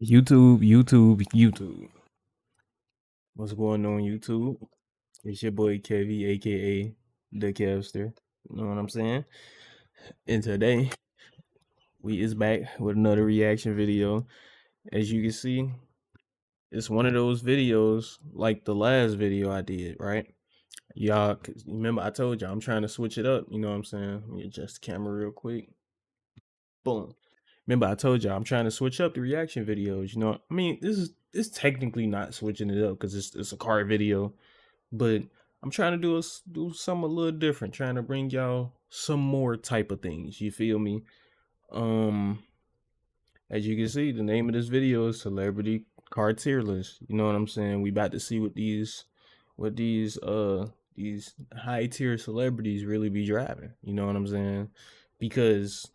YouTube. What's going on, YouTube? It's your boy Kevy, aka the Kevster. You know what I'm saying? And today we is back with another reaction video. As you can see, it's one of those videos like the last video I did, right? Y'all, 'cause remember I told y'all I'm trying to switch it up. You know what I'm saying? Let me adjust the camera real quick. Boom. Remember I told y'all I'm trying to switch up the reaction videos. You know, I mean, it's technically not switching it up because it's a car video. But I'm trying to do something a little different, trying to bring y'all some more type of things. You feel me? Um, as you can see, the name of this video is Celebrity Car Tier List. You know what I'm saying? We about to see what these high tier celebrities really be driving. You know what I'm saying? Because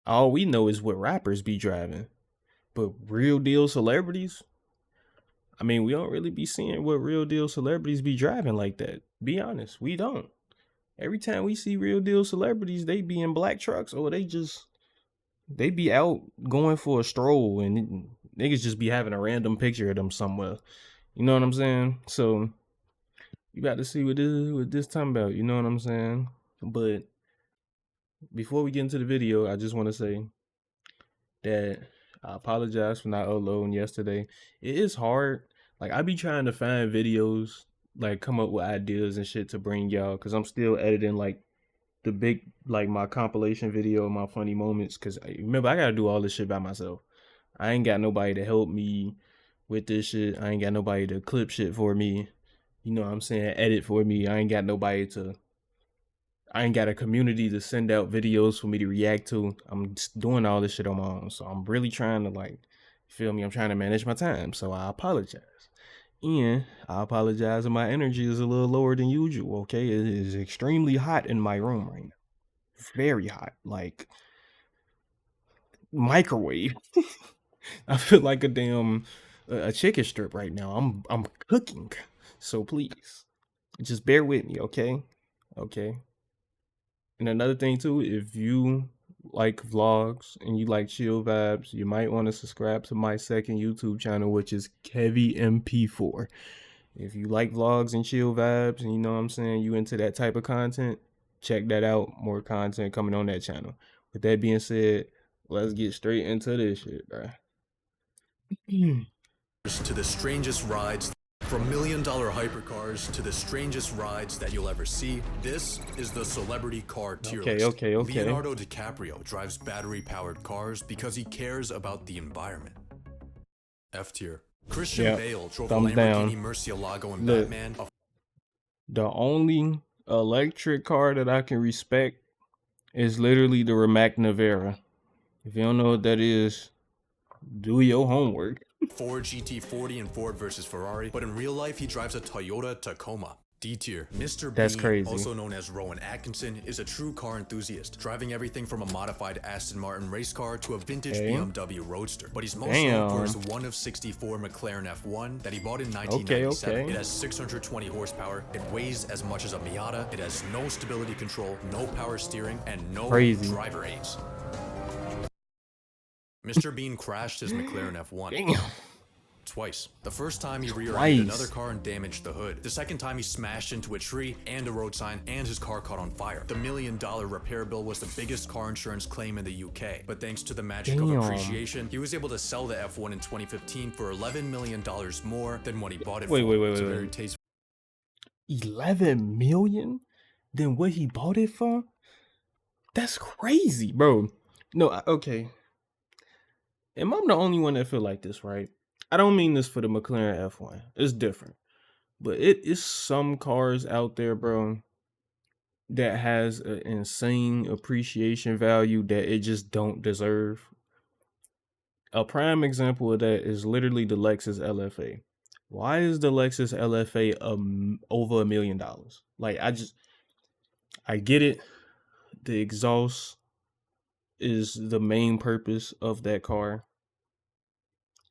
all we know is what rappers be driving. But real deal celebrities, I mean, we don't really be seeing what real deal celebrities be driving like that. Be honest, we don't. Every time we see real deal celebrities, they be in black trucks or they be out going for a stroll and niggas just be having a random picture of them somewhere. You know what I'm saying? So you got to see what this time about. You know what I'm saying? But before we get into the video, I just want to say that I apologize for not uploading yesterday. It is hard. Like I be trying to find videos, like come up with ideas and shit to bring y'all, because I'm still editing like the big like my compilation video, my funny moments. Because remember, I gotta do all this shit by myself. I ain't got nobody to help me with this shit. I ain't got nobody to clip shit for me. You know what I'm saying? Edit for me. I ain't got a community to send out videos for me to react to. I'm just doing all this shit on my own. So I'm really trying to like, feel me? I'm trying to manage my time. So I apologize. And I apologize if my energy is a little lower than usual, okay? It is extremely hot in my room right now. Very hot. Like microwave. I feel like a damn a chicken strip right now. I'm cooking. So please, just bear with me, okay? Okay. And another thing too, if you like vlogs and you like chill vibes, you might want to subscribe to my second YouTube channel, which is Kevy MP4. If you like vlogs and chill vibes, and you know what I'm saying, you into that type of content, check that out. More content coming on that channel. With that being said, let's get straight into this shit, bro. To the strangest rides, from $1 million hypercars to the strangest rides that you'll ever see, this is the Celebrity Car Tier List. Okay. Leonardo DiCaprio drives battery-powered cars because he cares about the environment. F tier. Christian Bale drove a thumbs Lamborghini down. Murcielago in Look, Batman. the only electric car that I can respect is literally the Rimac Nevera. If you don't know what that is, do your homework. Ford GT40 and Ford versus Ferrari, but in real life he drives a Toyota Tacoma. D tier. Mr. That's Bean, crazy. also known as Rowan Atkinson, is a true car enthusiast, driving everything from a modified Aston Martin race car to a vintage BMW Roadster. But he's most known for his 1 of 64 McLaren F1 that he bought in 1997. It has 620 horsepower, it weighs as much as a Miata, it has no stability control, no power steering, and no driver aids. Mr. Bean crashed his McLaren F1. Twice. The first time he rear-ended another car and damaged the hood. The second time he smashed into a tree and a road sign and his car caught on fire. The $1 million repair bill was the biggest car insurance claim in the UK. But thanks to the magic of appreciation, he was able to sell the F1 in 2015 for $11 million more than what he bought it for. Wait. 11 million than what he bought it for? That's crazy, bro. No, okay. Am I the only one that feel like this, right? I don't mean this for the McLaren F1. It's different. But it is some cars out there, bro, that has an insane appreciation value that it just don't deserve. A prime example of that is literally the Lexus LFA. Why is the Lexus LFA over $1 million? Like, I get it. The exhaust is the main purpose of that car.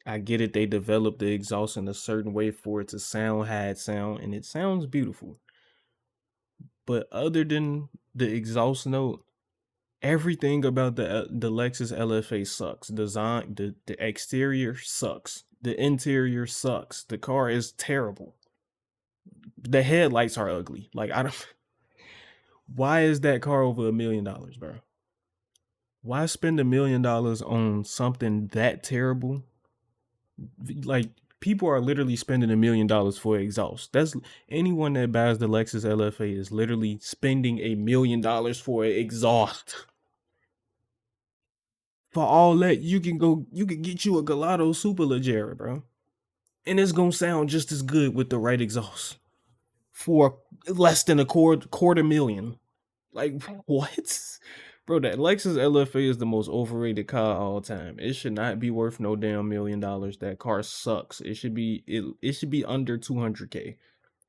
I get it. They developed the exhaust in a certain way for it to sound and it sounds beautiful. But other than the exhaust note, Everything about the Lexus LFA sucks. Design, the exterior sucks. The interior sucks. The car is terrible. The headlights are ugly. Like I don't. Why is that car over $1 million, bro? Why spend $1 million on something that terrible? Like people are literally spending $1 million for exhaust. That's anyone that buys the Lexus LFA is literally spending $1 million for exhaust. For all that, you can get you a Gelato Superleggera, bro, and it's gonna sound just as good with the right exhaust for less than a quarter million. Like what, bro? That Lexus LFA is the most overrated car of all time. It should not be worth no damn $1 million. That car sucks. It should be under 200K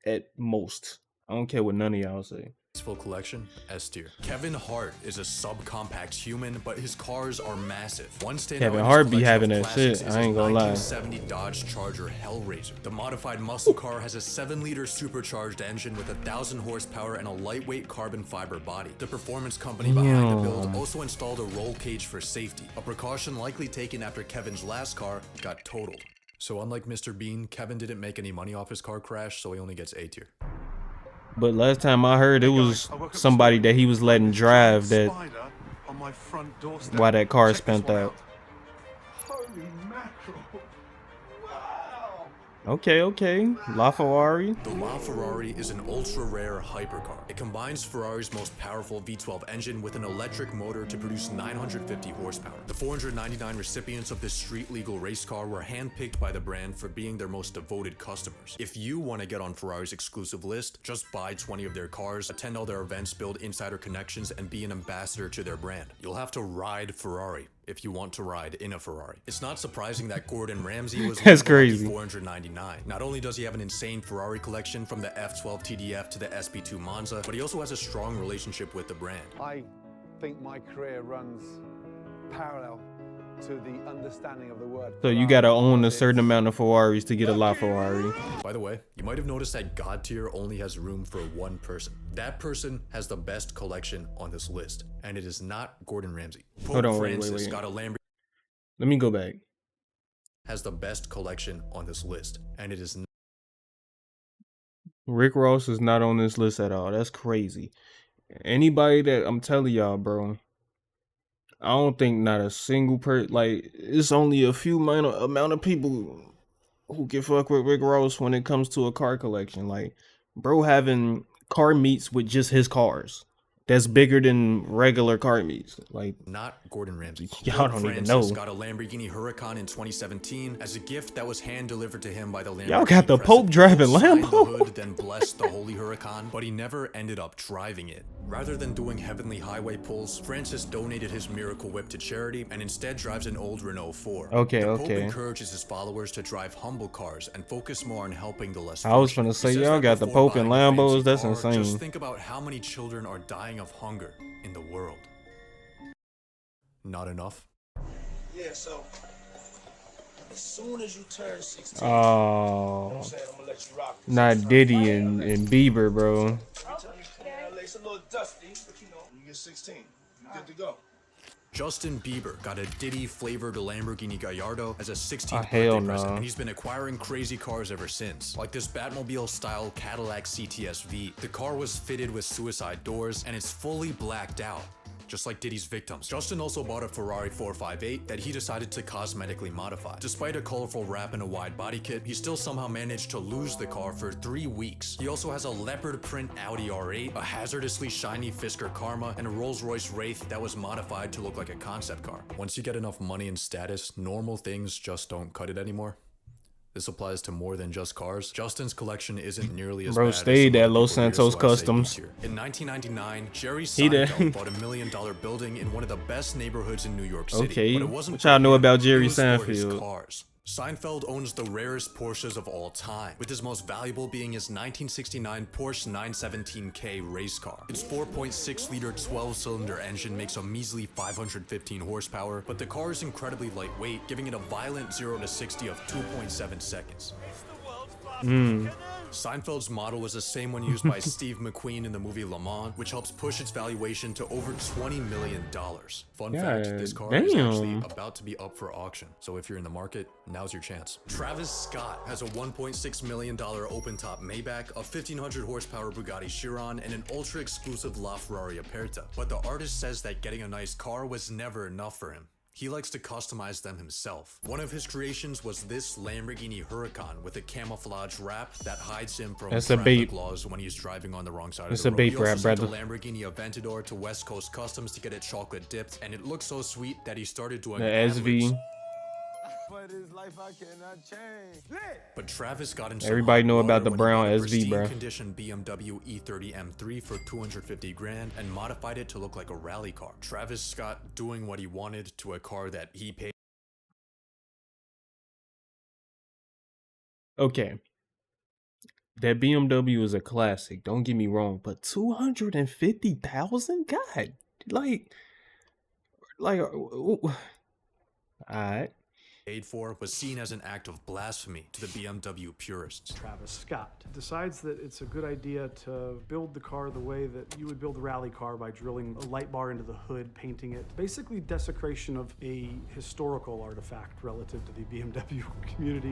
at most. I don't care what none of y'all say. Full collection, S tier. Kevin Hart is a subcompact human, but his cars are massive. One standout Kevin Hart be having that shit. I ain't gonna lie. 1970 Dodge Charger Hellraiser. The modified muscle car has a 7-liter supercharged engine with 1,000 horsepower and a lightweight carbon fiber body. The performance company behind the build also installed a roll cage for safety, a precaution likely taken after Kevin's last car got totaled. So unlike Mr. Bean, Kevin didn't make any money off his car crash, so he only gets A tier. But last time I heard, it was somebody that he was letting drive that while that car spent out. Okay. LaFerrari. The LaFerrari is an ultra-rare hypercar. It combines Ferrari's most powerful V12 engine with an electric motor to produce 950 horsepower. The 499 recipients of this street-legal race car were handpicked by the brand for being their most devoted customers. If you want to get on Ferrari's exclusive list, just buy 20 of their cars, attend all their events, build insider connections, and be an ambassador to their brand. You'll have to ride Ferrari if you want to ride in a Ferrari. It's not surprising that Gordon Ramsay was That's crazy. 499. Not only does he have an insane Ferrari collection from the F12 TDF to the SP2 Monza, but he also has a strong relationship with the brand. I think my career runs parallel to the understanding of the word. So you gotta own a certain amount of Ferraris to get a LaFerrari. By the way, you might have noticed that God tier only has room for one person. That person has the best collection on this list, and it is not Gordon Ramsay. Hold on, Francis wait. got a Lamborghini. Let me go back. Has the best collection on this list, and it is Rick Ross is not on this list at all. That's crazy. Anybody that I'm telling y'all, bro, I don't think not a single like it's only a few minor amount of people who can fuck with Rick Ross when it comes to a car collection. Like, bro having car meets with just his cars. That's bigger than regular car meets. Like, not Gordon Ramsay. Y'all don't even know. Got a Lamborghini Huracan in 2017 as a gift that was hand delivered to him by the Lamborghini. Y'all got the Pope driving Lambo. The hood, then blessed the Holy Huracan, but he never ended up driving it. Rather than doing heavenly highway pulls, Francis donated his Miracle Whip to charity and instead drives an old Renault 4. Okay. The Pope encourages his followers to drive humble cars and focus more on helping the less. I was gonna say y'all got the Pope and Lambos. That's insane. Just think about how many children are dying of hunger in the world. Not enough? Yeah, so as soon as you turn 16, oh, I'm gonna let you rock this. Not Diddy and Bieber, bro. It's a little dusty, but you know, you get 16, you good to go. Justin Bieber got a Diddy-flavored Lamborghini Gallardo as a 16th hell birthday present, no. and he's been acquiring crazy cars ever since, like this Batmobile-style Cadillac CTS-V. The car was fitted with suicide doors, and it's fully blacked out, just like Diddy's victims. Justin also bought a Ferrari 458 that he decided to cosmetically modify. Despite a colorful wrap and a wide body kit, he still somehow managed to lose the car for 3 weeks. He also has a leopard print Audi R8, a hazardously shiny Fisker Karma, and a Rolls-Royce Wraith that was modified to look like a concept car. Once you get enough money and status, normal things just don't cut it anymore. This applies to more than just cars. Justin's collection isn't nearly as Bro bad stayed as at Los Santos Customs. In 1999, Jerry He did. Seinfeld bought $1 million building in one of the best neighborhoods in New York City. Okay, but it wasn't what y'all know for him, about Jerry it was for his Seinfeld? cars. Seinfeld owns the rarest Porsches of all time, with his most valuable being his 1969 Porsche 917K race car. Its 4.6-liter 12-cylinder engine makes a measly 515 horsepower, but the car is incredibly lightweight, giving it a violent 0 to 60 of 2.7 seconds. Seinfeld's model was the same one used by Steve McQueen in the movie Le Mans, which helps push its valuation to over $20 million. Fun fact, this car is actually about to be up for auction. So if you're in the market, now's your chance. Travis Scott has a $1.6 million open-top Maybach, a 1500 horsepower Bugatti Chiron, and an ultra-exclusive LaFerrari Aperta. But the artist says that getting a nice car was never enough for him. He likes to customize them himself. One of his creations was this Lamborghini Huracan with a camouflage wrap that hides him from traffic laws when he's driving on the wrong side of the road. He also sent the Lamborghini Aventador to West Coast Customs to get it chocolate dipped, and it looked so sweet that he started doing SV. But his life I cannot change. But Travis got in Everybody know about the brown SV, bro. Condition BMW E30 M3 for 250 grand and modified it to look like a rally car. Travis Scott doing what he wanted to a car that he paid. Okay. That BMW is a classic. Don't get me wrong, but 250,000? God, like, all right. Paid for was seen as an act of blasphemy to the BMW purists. Travis Scott decides that it's a good idea to build the car the way that you would build a rally car by drilling a light bar into the hood, painting it. Basically desecration of a historical artifact relative to the BMW community.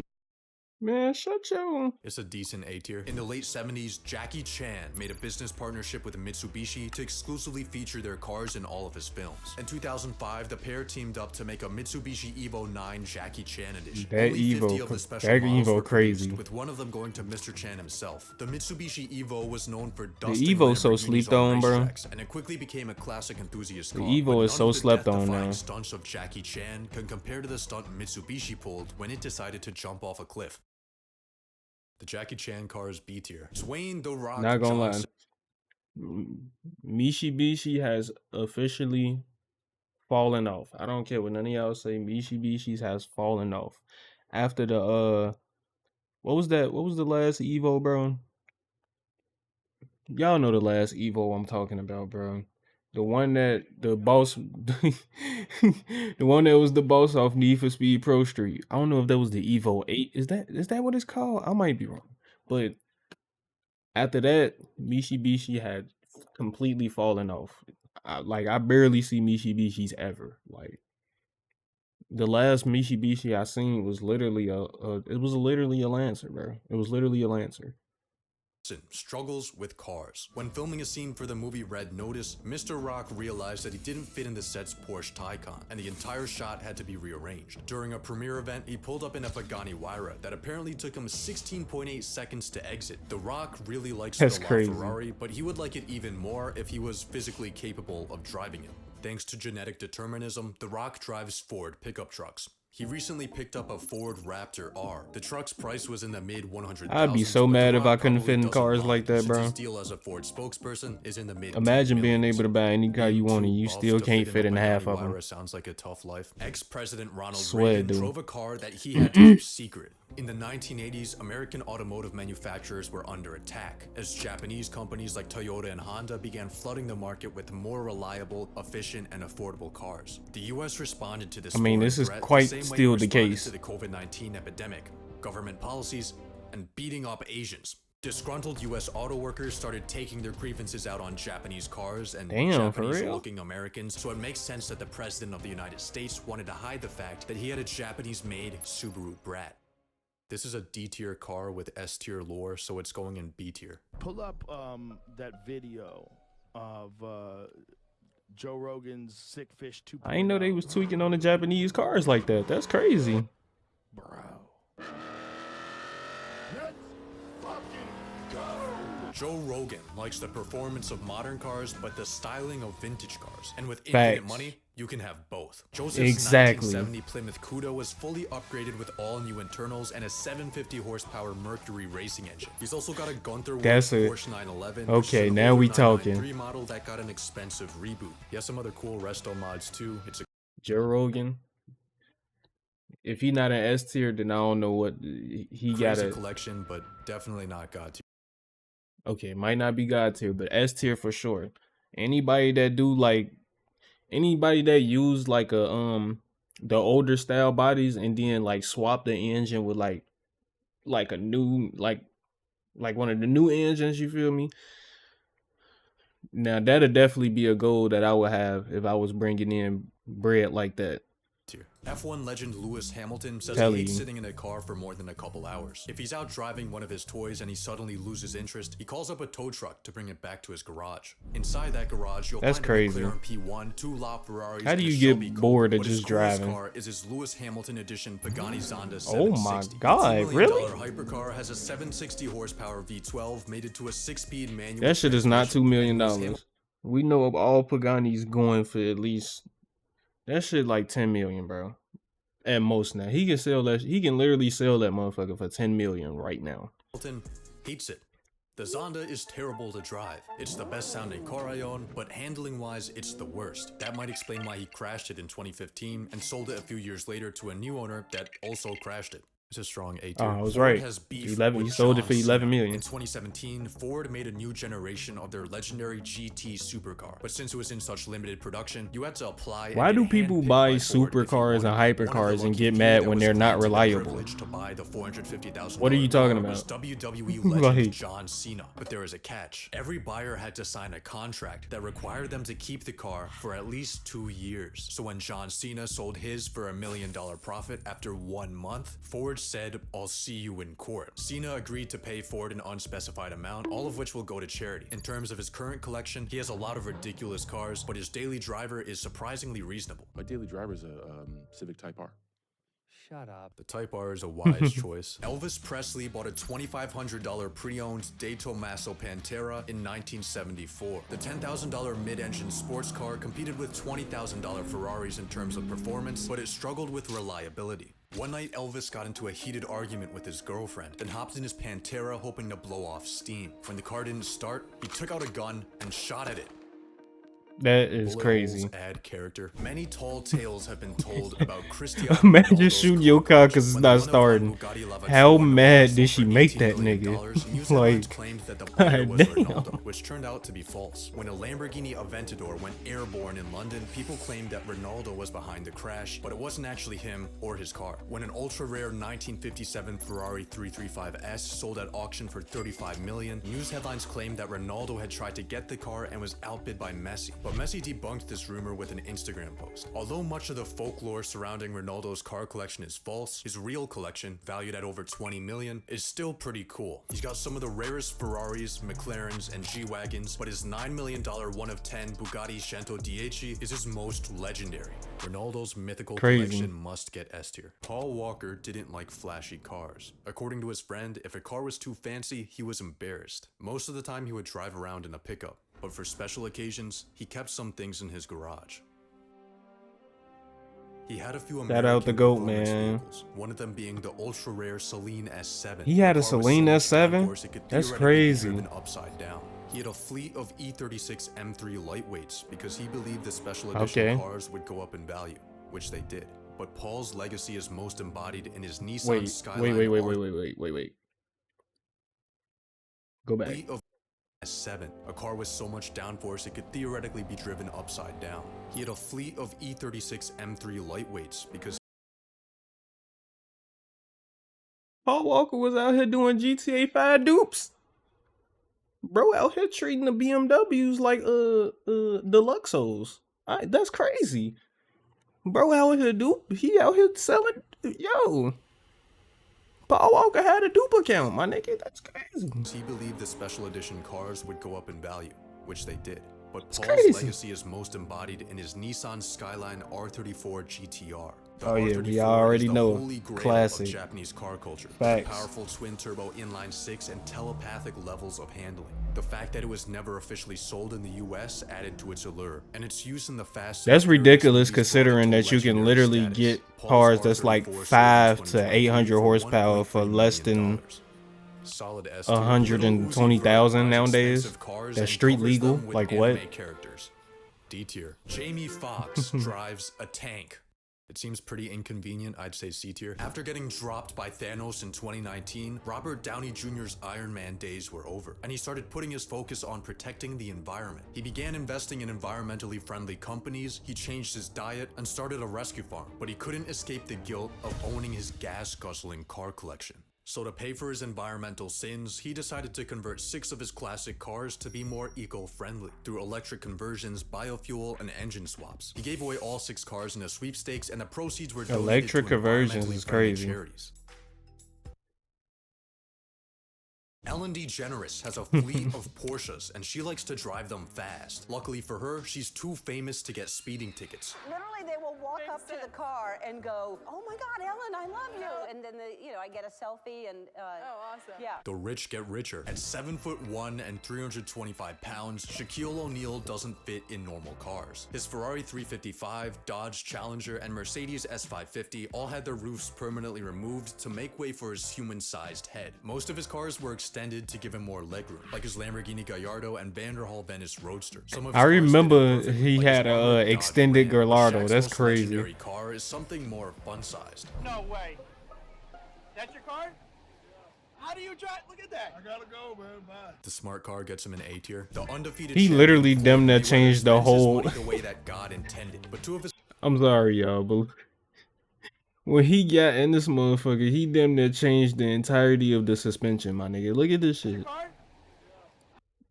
Man, shut your... It's a decent A tier. In the late 70s, Jackie Chan made a business partnership with Mitsubishi to exclusively feature their cars in all of his films. In 2005, the pair teamed up to make a Mitsubishi Evo 9 Jackie Chan edition. That Evo crazy. With one of them going to Mr. Chan himself. The Mitsubishi Evo was known for dusting the Evo so slept on, bro. And it quickly became a classic enthusiast car. The Evo is so slept on now. Stunts of Jackie Chan can compare to the stunt Mitsubishi pulled when it decided to jump off a cliff. The Jackie Chan car is B tier. Dwayne The Rock Not gonna Johnson. lie. Mitsubishi has officially fallen off. I don't care what none of y'all say. Mitsubishi has fallen off. After the what was that? What was the last Evo, bro? Y'all know the last Evo I'm talking about, bro. The one that the boss, the one that was the boss off Need for Speed Pro Street. I don't know if that was the Evo 8. Is that what it's called? I might be wrong. But after that, Mitsubishi had completely fallen off. I barely see Mitsubishis ever. Like, the last Mitsubishi I seen was literally literally a Lancer, bro. It was literally a Lancer. Struggles with cars. When filming a scene for the movie Red Notice, Mr. Rock realized that he didn't fit in the set's Porsche Taycan, and the entire shot had to be rearranged. During a premiere event, he pulled up in a Pagani Huayra that apparently took him 16.8 seconds to exit. The Rock really likes the LaFerrari, but he would like it even more if he was physically capable of driving it. Thanks to genetic determinism, The Rock drives Ford pickup trucks. He recently picked up a Ford Raptor R. The truck's price was in the mid-100,000s. I'd be so mad if I couldn't fit in cars like that, bro. His deal as a Ford spokesperson is in the mid. Imagine being able to buy any car you want and you still can't fit in half of them. Sounds like a tough life. Ex-President Ronald Swear, Reagan dude. drove a car that he had to keep secret. In the 1980s, American automotive manufacturers were under attack, as Japanese companies like Toyota and Honda began flooding the market with more reliable, efficient, and affordable cars. The US responded to this. I mean, this is quite still the case. To the COVID-19 epidemic, government policies, and beating up Asians. Disgruntled US auto workers started taking their grievances out on Japanese cars and Japanese-looking Americans, so it makes sense that the President of the United States wanted to hide the fact that he had a Japanese-made Subaru Brat. This is a D-tier car with S-tier lore, so it's going in B tier. Pull up that video of Joe Rogan's Sick Fish 2.0. I ain't know they was tweaking on the Japanese cars like that. That's crazy. Bro. Let's fucking go! Joe Rogan likes the performance of modern cars, but the styling of vintage cars. And with infinite money, you can have both. Joseph's 1970 Plymouth Cuda was fully upgraded with all new internals and a 750 horsepower Mercury racing engine. He's also got a Gunther Porsche 911. Okay, now we talking. 3 model that got an expensive reboot. He has some other cool resto mods too. It's a Joe Rogan. If he not an S tier, then I don't know what he got. A collection, but definitely not God tier. Okay, might not be God tier, but S tier for sure. Anybody that use like a the older style bodies and then like swap the engine with like a new like one of the new engines. You feel me? Now that'd definitely be a goal that I would have if I was bringing in bread like that. F1 legend Lewis Hamilton says Tell he hates you. sitting in a car for more than a couple hours. If he's out driving one of his toys and he suddenly loses interest, he calls up a tow truck to bring it back to his garage. Inside that garage, you'll That's find crazy. a McLaren P1, 2 LaFerraris, How do and a you Shelby get Coupe. bored of But his just coolest driving? car is his Lewis Hamilton edition Pagani Zonda 760. Oh my God, The $2 million really? hypercar has a 760 horsepower V12 mated to a 6-speed manual. That shit is not $2 million. Hamilton- We know of all Pagani's going for at least that shit like 10 million, bro. At most now. He can sell that. He can literally sell that motherfucker for 10 million right now. Hamilton hates it. The Zonda is terrible to drive. It's the best sounding car I own, but handling wise, it's the worst. That might explain why he crashed it in 2015 and sold it a few years later to a new owner that also crashed it. It's a strong A tier. I was Ford right. has beef 11. He with sold it John for 11 Cena. million. In 2017, Ford made a new generation of their legendary GT supercar. But since it was in such limited production, you had to apply. Why do people buy supercars and hypercars and get mad when they're not reliable? To buy the $450,000 What are you talking car was about? WWE legend Like- John Cena. But there is a catch. Every buyer had to sign a contract that required them to keep the car for at least 2 years. So when John Cena sold his for $1 million profit after 1 month, Ford said, "I'll see you in court." Cena agreed to pay Ford an unspecified amount, all of which will go to charity. In terms of his current collection, he has a lot of ridiculous cars, but his daily driver is surprisingly reasonable. My daily driver is a Civic Type R. Shut up. The Type R is a wise choice. Elvis Presley bought a $2,500 pre-owned De Tomaso Pantera in 1974. The $10,000 mid-engine sports car competed with $20,000 Ferraris in terms of performance, but it struggled with reliability. One night, Elvis got into a heated argument with his girlfriend, then hopped in his Pantera hoping to blow off steam. When the car didn't start, he took out a gun and shot at it. That is Bullet crazy. holes add character. Many tall tales have been told about Cristiano Imagine Ronaldo's shooting your car because it's When not the starting. Bugatti La How Ventura mad sold did she for make $18 that million, nigga? news headlines Like, claimed that the buyer was damn. Ronaldo, which turned out to be false. When a Lamborghini Aventador went airborne in London, people claimed that Ronaldo was behind the crash, but it wasn't actually him or his car. When an ultra-rare 1957 Ferrari 335S sold at auction for $35 million, news headlines claimed that Ronaldo had tried to get the car and was outbid by Messi. But Messi debunked this rumor with an Instagram post. Although much of the folklore surrounding Ronaldo's car collection is false, his real collection, valued at over 20 million, is still pretty cool. He's got some of the rarest Ferraris, McLarens, and G-Wagons, but his $9 million 1 of 10 Bugatti 110 is his most legendary. Ronaldo's mythical Crazy. collection must get S tier. Paul Walker didn't like flashy cars. According to his friend, if a car was too fancy, he was embarrassed. Most of the time he would drive around in a pickup, but for special occasions, he kept some things in his garage. He had a few Shout out the American GOAT, performance man. vehicles, one of them being the ultra-rare Celine S7. He had The a car was Celine so much S7? downforce it could That's theoretically be crazy. driven upside down. He had a fleet of E36 M3 lightweights because he believed the special edition Okay. cars would go up in value, which they did. But Paul's legacy is most embodied in his Nissan Wait, Skyline wait. Go back. fleet of S7, a car with so much downforce it could theoretically be driven upside down. He had a fleet of E36 M3 lightweights because Paul Walker was out here doing GTA 5 dupes. Bro out here treating the BMWs like Deluxos. That's crazy. Bro out here he out here selling. Yo, Paul Walker had a dupe account, my nigga. That's crazy. he believed the special edition cars would go up in value, which they did. But Paul's crazy. legacy is most embodied in his Nissan Skyline R34 GTR. The Oh, yeah, R34 we already is the know. holy grail Classic. of Japanese car culture. Facts. Powerful twin-turbo inline-6 and telepathic levels of handling. The fact that it was never officially sold in the US added to its allure, and its use in the Fast That's and ridiculous Furious considering movies that you can brought it to literally legendary get status. Paul's cars that's like R34 sold 5 in to 2023 800 for horsepower for $1.3 less million. than Solid S 120,000 nowadays. That's street legal. Like what? Characters. D tier. Jamie Foxx drives a tank. It seems pretty inconvenient, I'd say C tier. After getting dropped by Thanos in 2019, Robert Downey Jr.'s Iron Man days were over, and he started putting his focus on protecting the environment. He began investing in environmentally friendly companies, he changed his diet, and started a rescue farm, but he couldn't escape the guilt of owning his gas-guzzling car collection. So to pay for his environmental sins, he decided to convert 6 of his classic cars to be more eco-friendly through electric conversions, biofuel, and engine swaps. He gave away all 6 cars in a sweepstakes, and the proceeds were donated Electric to conversions environmentally is friendly crazy. charities. Ellen DeGeneres has a fleet of Porsches, and she likes to drive them fast. Luckily for her, she's too famous to get speeding tickets. Literally, they will walk up to the car and go, "Oh my God, Ellen, I love you!" And then I get a selfie and oh, awesome. Yeah. The rich get richer. At 7'1" and 325 pounds, Shaquille O'Neal doesn't fit in normal cars. His Ferrari 355, Dodge Challenger, and Mercedes S550 all had their roofs permanently removed to make way for his human-sized head. Most of his cars were extended to give him more legroom, like his Lamborghini Gallardo and Vanderhall Venice Roadster. Some of his I cars fit remember perfect, he like had his a armored Dodge extended Ram. Gallardo. Shaq's That's most crazy. legendary car is something more fun-sized. No way. That's your car? How do you drive? Look at that. I gotta go, man. Bye. The smart car gets him an A tier. The undefeated He champion literally Floyd damn near Mayweather changed the spends his whole- money the way that God intended. But 2 of his I'm sorry, y'all, but when he got in this motherfucker, he damn near changed the entirety of the suspension, my nigga. Look at this shit. Car?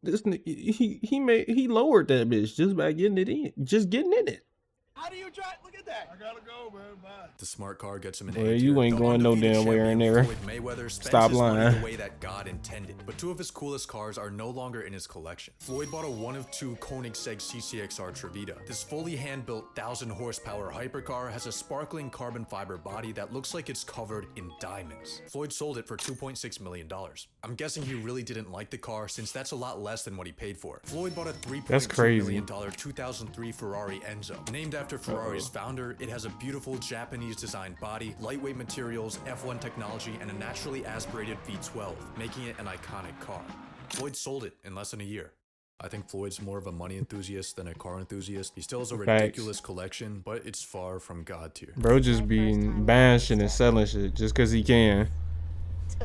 This he lowered that bitch just by getting it in, just getting in it. How do you drive? Look at that. I gotta go, man. Bye. The smart car gets him an Well, A you tier. ain't The going no undefeated damn where in champion there. Floyd Mayweather spends Stop his money lying. the way that God intended. But 2 of his coolest cars are no longer in his collection. Floyd bought a 1 of 2 Koenigsegg CCXR Trevita. This fully hand-built 1,000 horsepower hypercar has a sparkling carbon fiber body that looks like it's covered in diamonds. Floyd sold it for $2.6 million. I'm guessing he really didn't like the car, since that's a lot less than what he paid for. Floyd bought a That's $3.2 crazy. million 2003 Ferrari Enzo. Named after Ferrari's founder, it has a beautiful Japanese designed body, lightweight materials, F1 technology, and a naturally aspirated V12, making it an iconic car. Floyd sold it in less than a year. I think Floyd's more of a money enthusiast than a car enthusiast. He still has a Facts. ridiculous collection, but it's far from God tier. Bro just be buying shit and selling shit just cause he can. I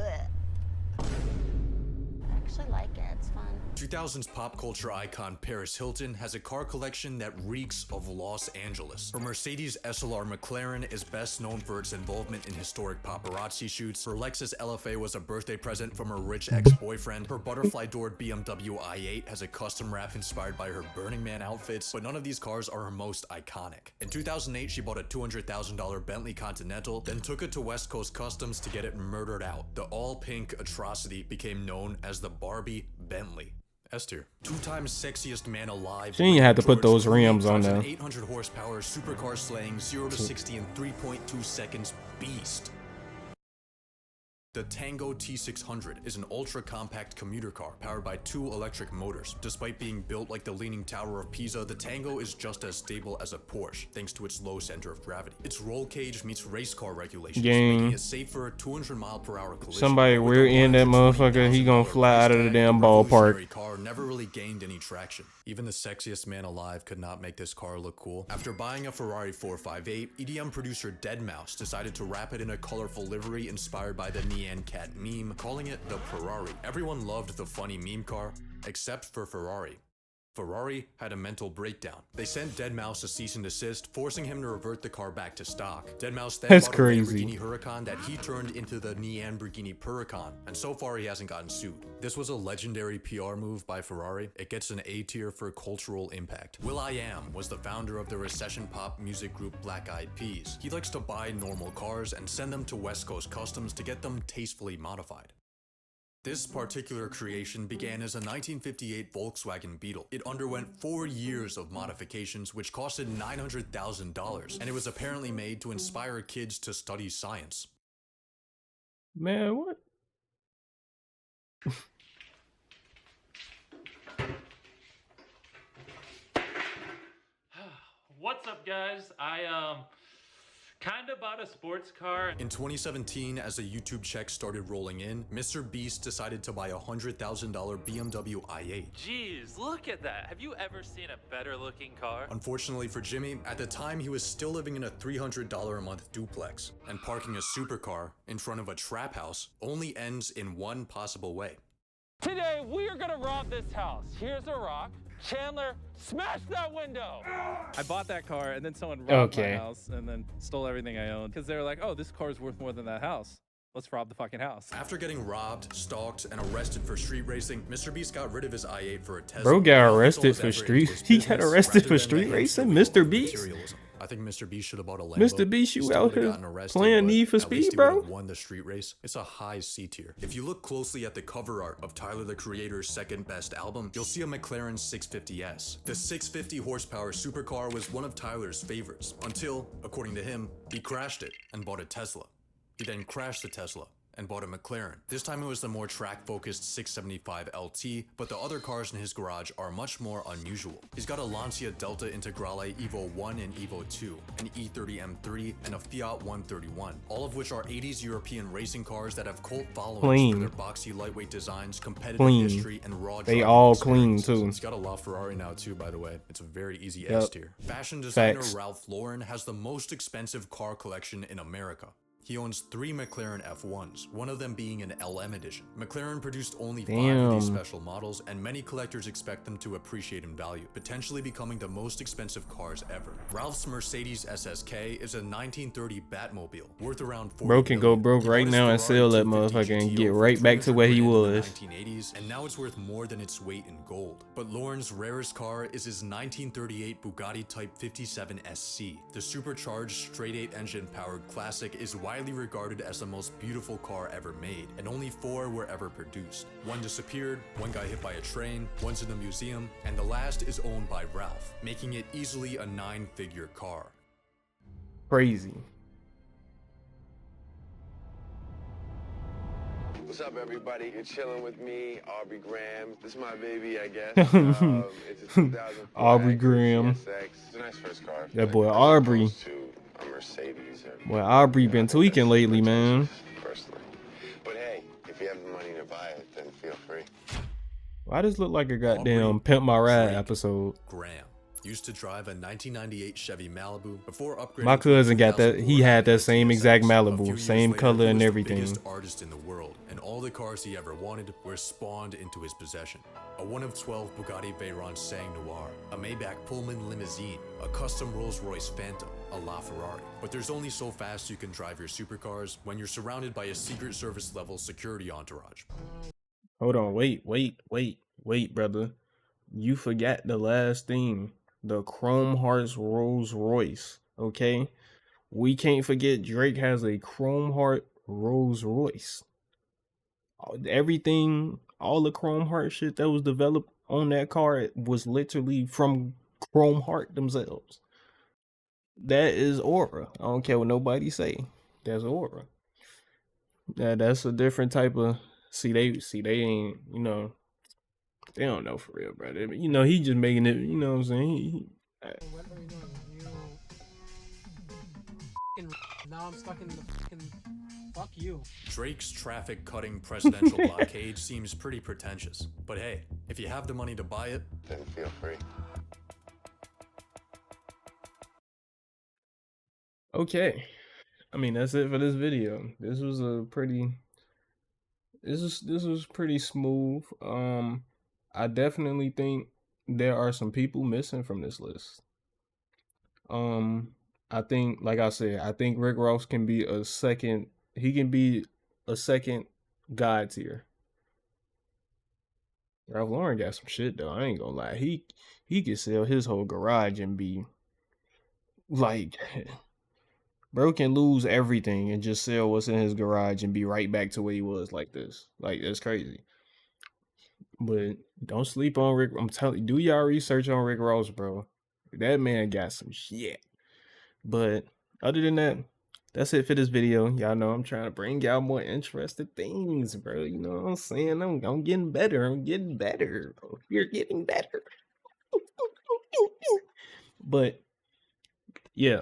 actually like it. It's fun. 2000's pop culture icon Paris Hilton has a car collection that reeks of Los Angeles. Her Mercedes SLR McLaren is best known for its involvement in historic paparazzi shoots. Her Lexus LFA was a birthday present from her rich ex-boyfriend. Her butterfly-doored BMW i8 has a custom wrap inspired by her Burning Man outfits, but none of these cars are her most iconic. In 2008, she bought a $200,000 Bentley Continental, then took it to West Coast Customs to get it murdered out. The all-pink atrocity became known as the Barbie Bentley. S tier. 2-time sexiest man alive. She ain't had to put George those Clooney rims on drives an there. 800 horsepower supercar slaying 0 to 60 in 3.2 seconds beast. The Tango T600 is an ultra-compact commuter car powered by 2 electric motors. Despite being built like the Leaning Tower of Pisa, the Tango is just as stable as a Porsche, thanks to its low center of gravity. Its roll cage meets race car regulations, making it safe for a 200-mile-per-hour collision. Somebody But with a rear end that motherfucker, he gonna $120,000 fly out of the price damn tag, revolutionary ballpark. car never really gained any traction. Even the sexiest man alive could not make this car look cool. After buying a Ferrari 458, EDM producer Deadmau5 decided to wrap it in a colorful livery inspired by the Nyan Cat meme, calling it the Ferrari. Everyone loved the funny meme car, except for Ferrari. Ferrari had a mental breakdown. They sent Deadmau5 a cease and desist, forcing him to revert the car back to stock. Deadmau5 then That's bought crazy. a Lamborghini Huracan that he turned into the Lamborghini Huracan, and so far he hasn't gotten sued. This was a legendary PR move by Ferrari. It gets an A tier for cultural impact. will.i.am was the founder of the recession pop music group Black Eyed Peas. He likes to buy normal cars and send them to West Coast Customs to get them tastefully modified. This particular creation began as a 1958 Volkswagen Beetle. It underwent 4 years of modifications, which costed $900,000, and it was apparently made to inspire kids to study science. Man, what? What's up, guys? I kind of bought a sports car. In 2017, as a YouTube check started rolling in, Mr. Beast decided to buy a $100,000 BMW i8. Jeez, look at that. Have you ever seen a better looking car? Unfortunately for Jimmy, at the time he was still living in a $300 a month duplex, and parking a supercar in front of a trap house only ends in one possible way. Today, we are gonna rob this house. Here's a rock. Chandler, smash that window! I bought that car and then someone robbed Okay. my house and then stole everything I owned because they were like, oh, this car is worth more than that house. let's rob the fucking house. After getting robbed, stalked, and arrested for street racing, Mr. Beast got rid of his i8 for a Tesla. Bro got Now he puts all arrested his for effort street. into his He got business arrested rather for than street the racing. hamster wheel Mr. of Beast. materialism. I think Mr. Beast should have bought a Lambo. Mr. Beast, He you still out would've here gotten arrested, playing but Need for at least Speed, he bro? would've won the street race. It's a high C tier. If you look closely at the cover art of Tyler the Creator's second best album, you'll see a McLaren 650S. The 650 horsepower supercar was one of Tyler's favorites until, according to him, he crashed it and bought a Tesla. He then crashed the Tesla and bought a McLaren. This time it was the more track-focused 675 LT, but the other cars in his garage are much more unusual. He's got a Lancia Delta Integrale Evo 1 and Evo 2, an E30 M3, and a Fiat 131, all of which are 80s European racing cars that have cult followings for their boxy lightweight designs, competitive history, and raw They driving all clean experiences. too. He's got a LaFerrari now too, by the way. It's a very easy S tier. Fashion designer Ralph Lauren has the most expensive car collection in America. He owns 3 McLaren F1s, one of them being an LM edition. McLaren produced only 5 of these special models, and many collectors expect them to appreciate in value, potentially becoming the most expensive cars ever. Ralph's Mercedes SSK is a 1930 Batmobile, worth around $40 Bro can go million. broke He right bought his now and Ferrari sell that 250 motherfucker and GTO get for right back to where he 200 grand in was. the 1980s, and now it's worth more than its weight in gold. But Lauren's rarest car is his 1938 Bugatti Type 57 SC. The supercharged straight-8 engine-powered classic is widely regarded as the most beautiful car ever made, and only 4 were ever produced. One disappeared, one got hit by a train, one's in the museum, and the last is owned by Ralph, making it easily a 9-figure car. Crazy. What's up, everybody? You're chilling with me, Aubrey Graham. This is my baby, I guess. It's a 2004 Aubrey Acura Graham. CSX. It's a nice first car. That boy as Aubrey. opposed to a Mercedes. Boy, Aubrey been tweaking lately, man. Personally. But hey, if you have the money to buy it, then feel free. Why does look like a goddamn Pimp My Ride episode? Graham used to drive a 1998 Chevy Malibu before upgrading. My cousin got that. He had that same exact A few Malibu, years same later, color he and was the everything. biggest artist in the world, and all the cars he ever wanted were spawned into his possession. A 1 of 12 Bugatti Veyron Sang Noir, a Maybach Pullman limousine, a custom Rolls-Royce Phantom, a LaFerrari. But there's only so fast you can drive your supercars when you're surrounded by a Secret Service level security entourage. Hold on, wait, brother. You forgot the last thing. The Chrome Hearts Rolls Royce, okay? We can't forget Drake has a Chrome Heart Rolls Royce. Everything, all the Chrome Heart shit that was developed on that car was literally from Chrome Heart themselves. That is aura. I don't care what nobody say. That's aura. That's a different type of. See, they ain't, you know, they don't know for real, bro. You know, he just making it. You know what I'm saying? Now I'm stuck in the fucking. Fuck you. Drake's traffic-cutting presidential blockade seems pretty pretentious. But hey, if you have the money to buy it, then feel free. Okay. I mean, that's it for this video. This was a pretty. This was pretty smooth. I definitely think there are some people missing from this list. I think, like I said, I think Rick Ross can be a second. He can be a second God tier. Ralph Lauren got some shit though. I ain't gonna lie. He could sell his whole garage and be like, bro can lose everything and just sell what's in his garage and be right back to where he was like this. Like, that's crazy. But don't sleep on Rick. I'm telling you, do y'all research on Rick Ross, bro. That man got some shit. But other than that, that's it for this video. Y'all know I'm trying to bring y'all more interesting things, bro. You know what I'm saying? I'm getting better. I'm getting better. You're getting better. But yeah,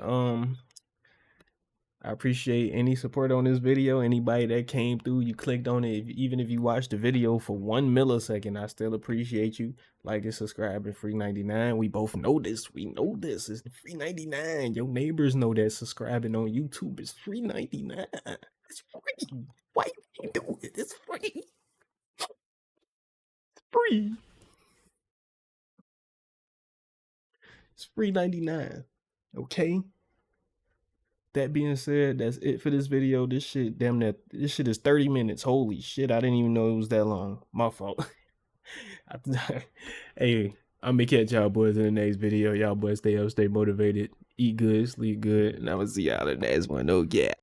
I appreciate any support on this video. Anybody that came through, you clicked on it. Even if you watched the video for 1 millisecond, I still appreciate you. Like and subscribe and free 99. We both know this. We know this. It's free 99. Your neighbors know that subscribing on YouTube is free 99. It's free. Why you do it? It's free. It's free. It's free 99. Okay? that being said, that's it for this video. This shit is 30 minutes. Holy shit, I didn't even know it was that long. My fault. Hey, I'm gonna catch y'all boys in the next video. Y'all boys stay up, stay motivated, eat good, sleep good, and I will see y'all in the next one. Oh yeah.